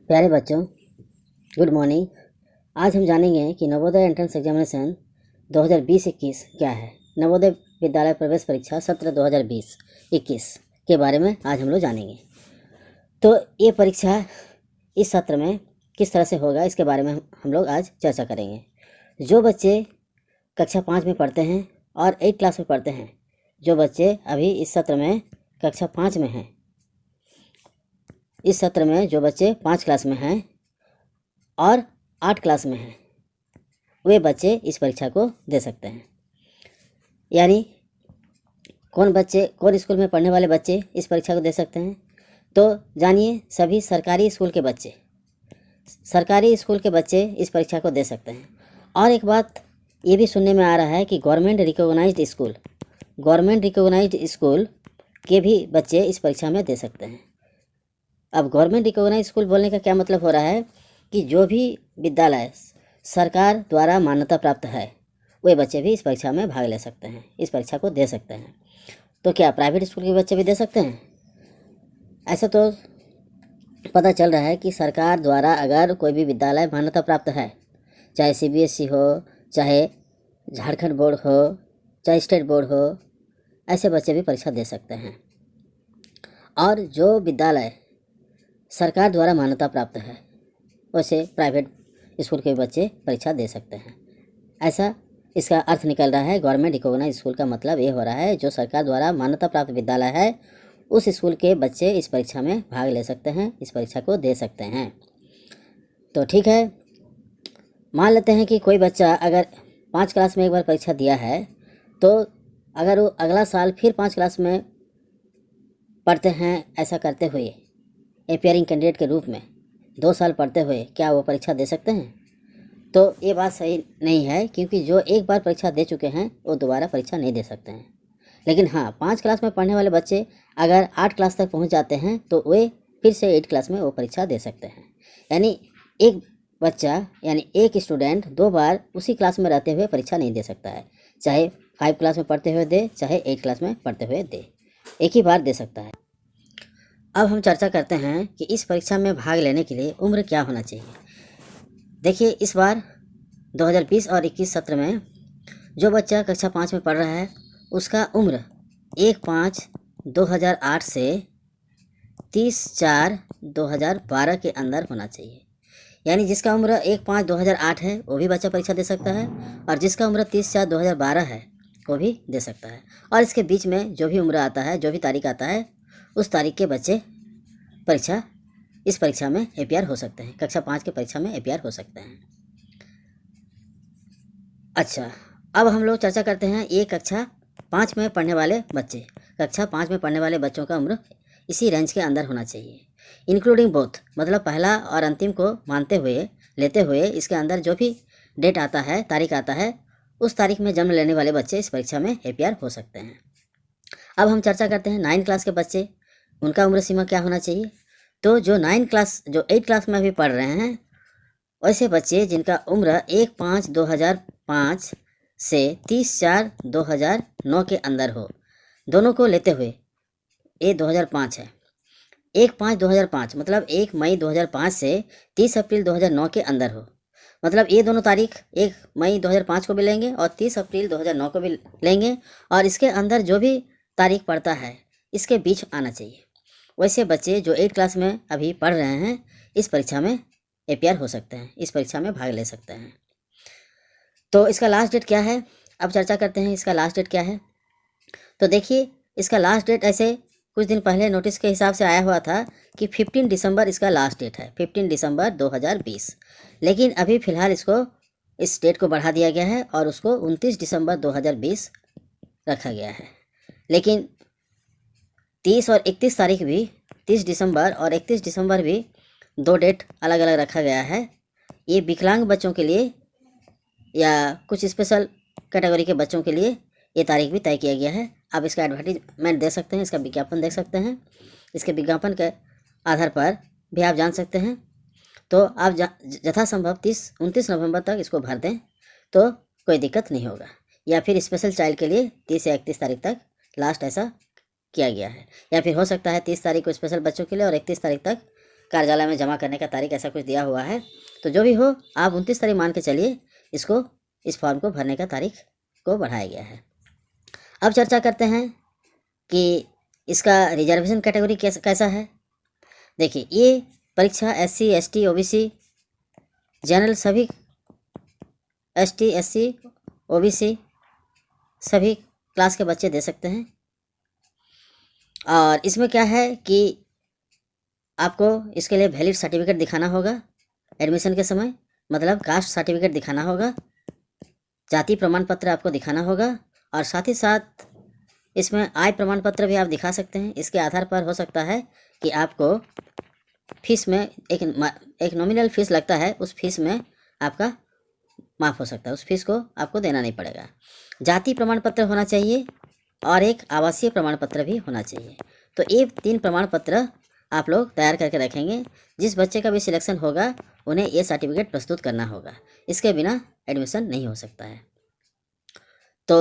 प्यारे बच्चों, good morning. आज हम जानेंगे कि नवोदय एंट्रेंस एग्जामिनेशन 2020-21 क्या है। नवोदय विद्यालय प्रवेश परीक्षा सत्र 2020-21 के बारे में आज हम लोग जानेंगे। तो ये परीक्षा इस सत्र में किस तरह से होगा, इसके बारे में हम लोग आज चर्चा करेंगे। जो बच्चे कक्षा 5 में पढ़ते हैं और 8 क्लास में पढ़ते हैं, जो बच्चे अभी इस सत्र में कक्षा 5 में हैं, इस सत्र में जो बच्चे 5 क्लास में हैं और 8 क्लास में हैं, वे बच्चे इस परीक्षा को दे सकते हैं। यानी कौन स्कूल में पढ़ने वाले बच्चे इस परीक्षा को दे सकते हैं, तो जानिए, सभी सरकारी स्कूल के बच्चे इस परीक्षा को दे सकते हैं। और एक बात ये भी सुनने में आ रहा है कि गवर्नमेंट रिकॉग्नाइज्ड स्कूल के भी बच्चे इस परीक्षा में दे सकते हैं। अब गवर्नमेंट रिकॉग्नाइज स्कूल बोलने का क्या मतलब हो रहा है कि जो भी विद्यालय सरकार द्वारा मान्यता प्राप्त है, वे बच्चे भी इस परीक्षा में भाग ले सकते हैं, इस परीक्षा को दे सकते हैं। तो क्या प्राइवेट स्कूल के बच्चे भी दे सकते हैं? ऐसा तो पता चल रहा है कि सरकार द्वारा अगर कोई भी विद्यालय मान्यता प्राप्त है, चाहे CBSE हो, चाहे झारखंड बोर्ड हो, चाहे स्टेट बोर्ड हो, ऐसे बच्चे भी परीक्षा दे सकते हैं। और जो विद्यालय सरकार द्वारा मान्यता प्राप्त है, वैसे प्राइवेट स्कूल के बच्चे परीक्षा दे सकते हैं। ऐसा इसका अर्थ निकल रहा है। गवर्नमेंट रिकॉग्नाइज्ड स्कूल का मतलब ये हो रहा है, जो सरकार द्वारा मान्यता प्राप्त विद्यालय है, उस स्कूल के बच्चे इस परीक्षा में भाग ले सकते हैं, इस परीक्षा को दे सकते हैं। तो ठीक है, मान लेते हैं कि कोई बच्चा अगर 5 क्लास में एक बार परीक्षा दिया है, तो अगर वो अगला साल फिर 5 क्लास में पढ़ते हैं, ऐसा करते हुए अपियरिंग कैंडिडेट के रूप में 2 साल पढ़ते हुए, क्या वो परीक्षा दे सकते हैं? तो ये बात सही नहीं है, क्योंकि जो एक बार परीक्षा दे चुके हैं वो दोबारा परीक्षा नहीं दे सकते हैं। लेकिन हाँ, 5 क्लास में पढ़ने वाले बच्चे अगर 8 क्लास तक पहुंच जाते हैं, तो वे फिर से 8 क्लास में वो परीक्षा दे सकते हैं। यानी एक बच्चा, यानी एक स्टूडेंट 2 बार उसी क्लास में रहते हुए परीक्षा नहीं दे सकता है। चाहे 5 क्लास में पढ़ते हुए दे, चाहे 8 क्लास में पढ़ते हुए दे, एक ही बार दे सकता है। अब हम चर्चा करते हैं कि इस परीक्षा में भाग लेने के लिए उम्र क्या होना चाहिए। देखिए, इस बार 2020 और 21 सत्र में जो बच्चा कक्षा 5 में पढ़ रहा है, उसका उम्र 1/5/2008 से 30/4/2012 के अंदर होना चाहिए। यानी जिसका उम्र 1/5/2008 है, वो भी बच्चा परीक्षा दे सकता है, और जिसका उम्र 30/4/2012 है, वो भी दे सकता है। और इसके बीच में जो भी उम्र आता है, जो भी तारीख आता है, उस तारीख के बच्चे इस परीक्षा में अपियर हो सकते हैं, कक्षा 5 के परीक्षा में अपियर हो सकते हैं। अच्छा, अब हम लोग चर्चा करते हैं ये कक्षा 5 में पढ़ने वाले बच्चे। कक्षा 5 में पढ़ने वाले बच्चों का उम्र इसी रेंज के अंदर होना चाहिए, इंक्लूडिंग बोथ, मतलब पहला और अंतिम को लेते हुए इसके अंदर जो भी डेट आता है, तारीख आता है, उस तारीख में जन्म लेने वाले बच्चे इस परीक्षा में अपियर हो सकते हैं। अब हम चर्चा करते हैं 9 क्लास के बच्चे, उनका उम्र सीमा क्या होना चाहिए। तो जो 8 क्लास में अभी पढ़ रहे हैं, वैसे बच्चे जिनका उम्र 1/5/2005 से 30/4/2009 के अंदर हो, दोनों को लेते हुए, ये 2005 है, 1/5/2005 मतलब 1 मई 2005 से 30 अप्रैल 2009 के अंदर हो, मतलब ये दोनों तारीख 1 मई 2005 को भी लेंगे और 30 अप्रैल 2009 को भी लेंगे, और इसके अंदर जो भी तारीख पड़ता है, इसके बीच आना चाहिए। वैसे बच्चे जो 8 क्लास में अभी पढ़ रहे हैं, इस परीक्षा में अपियर हो सकते हैं, इस परीक्षा में भाग ले सकते हैं। तो इसका लास्ट डेट क्या है, अब चर्चा करते हैं इसका लास्ट डेट क्या है। तो देखिए, इसका लास्ट डेट ऐसे कुछ दिन पहले नोटिस के हिसाब से आया हुआ था कि 15 दिसंबर इसका लास्ट डेट है, 15 दिसंबर 2020। लेकिन अभी फ़िलहाल इस डेट को बढ़ा दिया गया है और उसको 29 दिसंबर 2020 रखा गया है। लेकिन 30 और 31 तारीख भी, 30 दिसंबर और 31 दिसंबर भी 2 डेट अलग अलग रखा गया है। ये विकलांग बच्चों के लिए या कुछ स्पेशल कैटेगरी के बच्चों के लिए ये तारीख भी तय किया गया है। आप इसका एडवर्टीजमेंट देख सकते हैं, इसका विज्ञापन देख सकते हैं, इसके विज्ञापन के आधार पर भी आप जान सकते हैं। तो आप यथासंभव 29 नवंबर तक इसको भर दें, तो कोई दिक्कत नहीं होगा। या फिर स्पेशल चाइल्ड के लिए 30 या 31 तारीख तक लास्ट ऐसा किया गया है, या फिर हो सकता है 30 तारीख को स्पेशल बच्चों के लिए और 31 तारीख तक कार्यालय में जमा करने का तारीख ऐसा कुछ दिया हुआ है। तो जो भी हो, आप 29 तारीख मान के चलिए इसको, इस फॉर्म को भरने का तारीख को बढ़ाया गया है। अब चर्चा करते हैं कि इसका रिजर्वेशन कैटेगरी कैसा है। देखिए, ये परीक्षा SC ST OBC जनरल सभी ST SC OBC सभी क्लास के बच्चे दे सकते हैं। और इसमें क्या है कि आपको इसके लिए वैलिड सर्टिफिकेट दिखाना होगा एडमिशन के समय, मतलब कास्ट सर्टिफिकेट दिखाना होगा, जाति प्रमाण पत्र आपको दिखाना होगा, और साथ ही साथ इसमें आय प्रमाण पत्र भी आप दिखा सकते हैं। इसके आधार पर हो सकता है कि आपको फीस में एक नॉमिनल फीस लगता है, उस फीस में आपका माफ़ हो सकता है, उस फीस को आपको देना नहीं पड़ेगा। जाति प्रमाण पत्र होना चाहिए और एक आवासीय प्रमाण पत्र भी होना चाहिए। तो ये 3 प्रमाण पत्र आप लोग तैयार करके रखेंगे। जिस बच्चे का भी सिलेक्शन होगा उन्हें ये सर्टिफिकेट प्रस्तुत करना होगा, इसके बिना एडमिशन नहीं हो सकता है। तो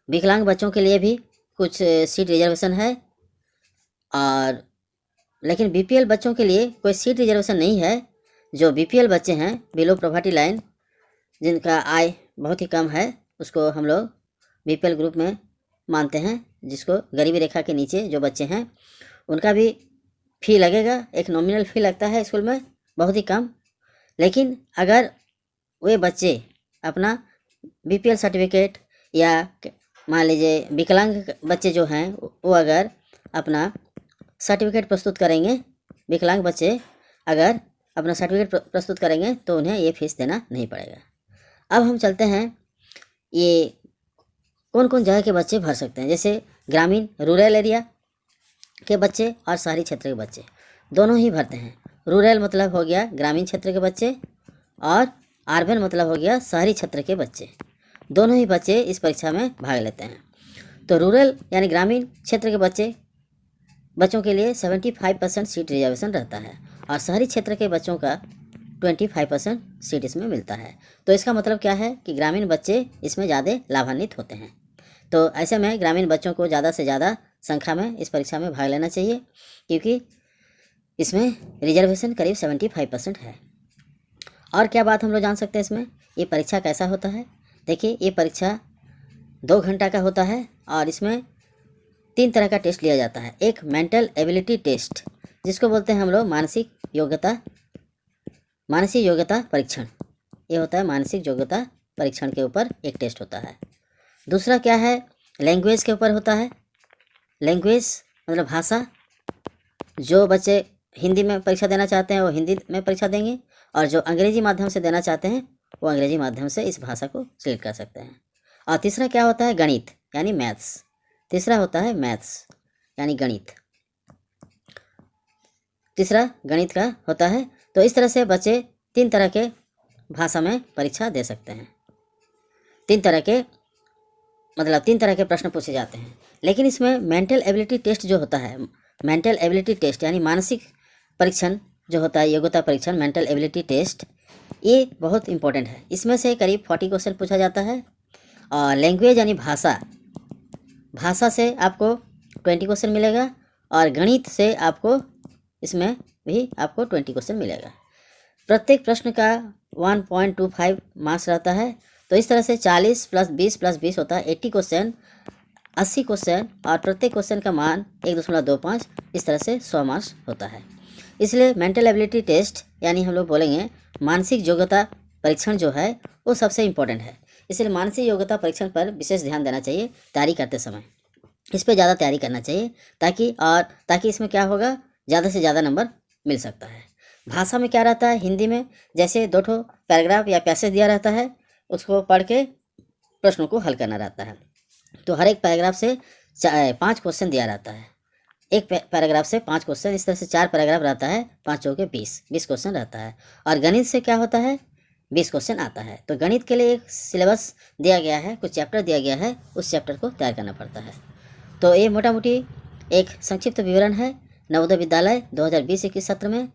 विकलांग बच्चों के लिए भी कुछ सीट रिजर्वेशन है, और लेकिन BPL बच्चों के लिए कोई सीट रिजर्वेशन नहीं है। जो BPL बच्चे हैं, बिलो पॉवर्टी लाइन, जिनका आय बहुत ही कम है, उसको हम लोग BPL ग्रुप में मानते हैं, जिसको गरीबी रेखा के नीचे जो बच्चे हैं उनका भी फ़ी लगेगा। एक नॉमिनल फ़ी लगता है स्कूल में, बहुत ही कम। लेकिन अगर वे बच्चे अपना BPL सर्टिफिकेट, या मान लीजिए विकलांग बच्चे जो हैं वो अगर अपना सर्टिफिकेट प्रस्तुत करेंगे, विकलांग बच्चे अगर अपना सर्टिफिकेट प्रस्तुत करेंगे तो उन्हें ये फीस देना नहीं पड़ेगा। अब हम चलते हैं, ये कौन कौन जगह के बच्चे भर सकते हैं। जैसे ग्रामीण रूरल एरिया के बच्चे और शहरी क्षेत्र के बच्चे दोनों ही भरते हैं। रूरल मतलब हो गया ग्रामीण क्षेत्र के बच्चे, और अर्बन मतलब हो गया शहरी क्षेत्र के बच्चे। दोनों ही बच्चे इस परीक्षा में भाग लेते हैं। तो रूरल यानी ग्रामीण क्षेत्र के बच्चों के लिए 75% सीट रिजर्वेशन रहता है, और शहरी क्षेत्र के बच्चों का 25% सीट इसमें मिलता है। तो इसका मतलब क्या है कि ग्रामीण बच्चे इसमें ज़्यादा लाभान्वित होते हैं। तो ऐसे में ग्रामीण बच्चों को ज़्यादा से ज़्यादा संख्या में इस परीक्षा में भाग लेना चाहिए, क्योंकि इसमें रिजर्वेशन करीब 75% है। और क्या बात हम लोग जान सकते हैं इसमें, ये परीक्षा कैसा होता है। देखिए, ये परीक्षा 2 घंटा का होता है, और इसमें 3 तरह का टेस्ट लिया जाता है। एक मेंटल एबिलिटी टेस्ट, जिसको बोलते हैं हम लोग मानसिक योग्यता परीक्षण। ये होता है मानसिक योग्यता परीक्षण के ऊपर एक टेस्ट होता है। दूसरा क्या है, लैंग्वेज के ऊपर होता है। लैंग्वेज मतलब भाषा। जो बच्चे हिंदी में परीक्षा देना चाहते हैं वो हिंदी में परीक्षा देंगे, और जो अंग्रेजी माध्यम से देना चाहते हैं वो अंग्रेजी माध्यम से इस भाषा को सिलेक्ट कर सकते हैं। और तीसरा क्या होता है, गणित यानी मैथ्स। तीसरा होता है मैथ्स यानी गणित, तीसरा गणित का होता है। तो इस तरह से बच्चे 3 तरह के भाषा में परीक्षा दे सकते हैं। 3 तरह के प्रश्न पूछे जाते हैं। लेकिन इसमें मेंटल एबिलिटी टेस्ट जो होता है, मेंटल एबिलिटी टेस्ट यानी मानसिक परीक्षण जो होता है, योग्यता परीक्षण, मेंटल एबिलिटी टेस्ट, ये बहुत इंपॉर्टेंट है। इसमें से करीब 40 क्वेश्चन पूछा जाता है। और लैंग्वेज यानी भाषा से आपको 20 क्वेश्चन मिलेगा, और गणित से आपको इसमें भी आपको 20 क्वेश्चन मिलेगा। प्रत्येक प्रश्न का 1.25 मार्क्स रहता है। तो इस तरह से 40 + 20 + 20 होता है 80 क्वेश्चन, 80 क्वेश्चन, और प्रत्येक क्वेश्चन का मान 1.25, इस तरह से 100 मार्क्स होता है। इसलिए मेंटल एबिलिटी टेस्ट यानी हम लोग बोलेंगे मानसिक योग्यता परीक्षण जो है वो सबसे इम्पोर्टेंट है। इसलिए मानसिक योग्यता परीक्षण पर विशेष ध्यान देना चाहिए तैयारी करते समय। इस पर ज़्यादा तैयारी करना चाहिए, ताकि इसमें क्या होगा, ज़्यादा से ज़्यादा नंबर मिल सकता है। भाषा में क्या रहता है, हिंदी में जैसे 2 पैराग्राफ या पैसेज दिया रहता है, उसको पढ़ के प्रश्नों को हल करना रहता है। तो हर एक पैराग्राफ से 5 क्वेश्चन दिया रहता है। एक पैराग्राफ से 5 क्वेश्चन, इस तरह से 4 पैराग्राफ रहता है, 5 चौके 20 क्वेश्चन रहता है। और गणित से क्या होता है, 20 क्वेश्चन आता है। तो गणित के लिए एक सिलेबस दिया गया है, कुछ चैप्टर दिया गया है, उस चैप्टर को तैयार करना पड़ता है। तो ये मोटा मोटी एक संक्षिप्त विवरण है नवोदय विद्यालय 2020-21 सत्र में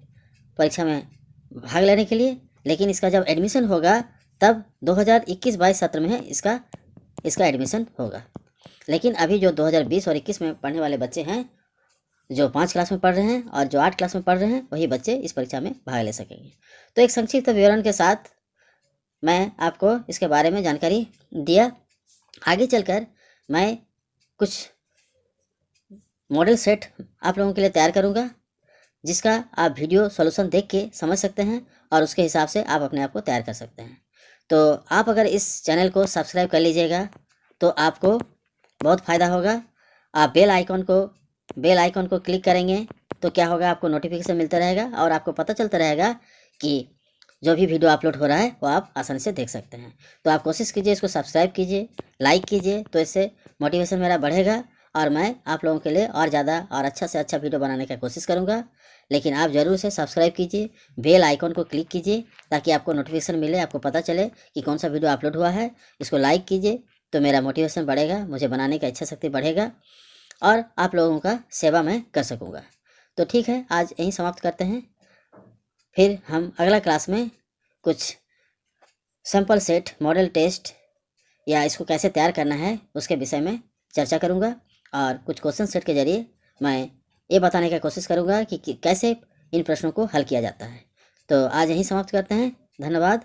परीक्षा में भाग लेने के लिए। लेकिन इसका जब एडमिशन होगा तब 2021-22 सत्र में है इसका एडमिशन होगा। लेकिन अभी जो 2020 और 21 में पढ़ने वाले बच्चे हैं जो 5 क्लास में पढ़ रहे हैं और जो 8 क्लास में पढ़ रहे हैं वही बच्चे इस परीक्षा में भाग ले सकेंगे। तो एक संक्षिप्त विवरण के साथ मैं आपको इसके बारे में जानकारी दिया। आगे चलकर मैं कुछ मॉडल सेट आप लोगों के लिए तैयार करूँगा, जिसका आप वीडियो सॉल्यूशन देख के समझ सकते हैं और उसके हिसाब से आप अपने आप को तैयार कर सकते हैं। तो आप अगर इस चैनल को सब्सक्राइब कर लीजिएगा तो आपको बहुत फ़ायदा होगा। आप बेल आइकन को क्लिक करेंगे तो क्या होगा, आपको नोटिफिकेशन मिलता रहेगा और आपको पता चलता रहेगा कि जो भी वीडियो अपलोड हो रहा है वो आप आसानी से देख सकते हैं। तो आप कोशिश कीजिए, इसको सब्सक्राइब कीजिए, लाइक कीजिए, तो इससे मोटिवेशन मेरा बढ़ेगा और मैं आप लोगों के लिए और ज़्यादा और अच्छा से अच्छा वीडियो बनाने की कोशिश करूँगा। लेकिन आप ज़रूर से सब्सक्राइब कीजिए, बेल आइकन को क्लिक कीजिए ताकि आपको नोटिफिकेशन मिले, आपको पता चले कि कौन सा वीडियो अपलोड हुआ है। इसको लाइक कीजिए तो मेरा मोटिवेशन बढ़ेगा, मुझे बनाने का इच्छा शक्ति बढ़ेगा और आप लोगों का सेवा मैं कर सकूँगा। तो ठीक है, आज यहीं समाप्त करते हैं। फिर हम अगला क्लास में कुछ सैम्पल सेट मॉडल टेस्ट या इसको कैसे तैयार करना है उसके विषय में चर्चा करूँगा और कुछ क्वेश्चन सेट के जरिए मैं ये बताने की कोशिश करूँगा कि कैसे इन प्रश्नों को हल किया जाता है। तो आज यहीं समाप्त करते हैं। धन्यवाद।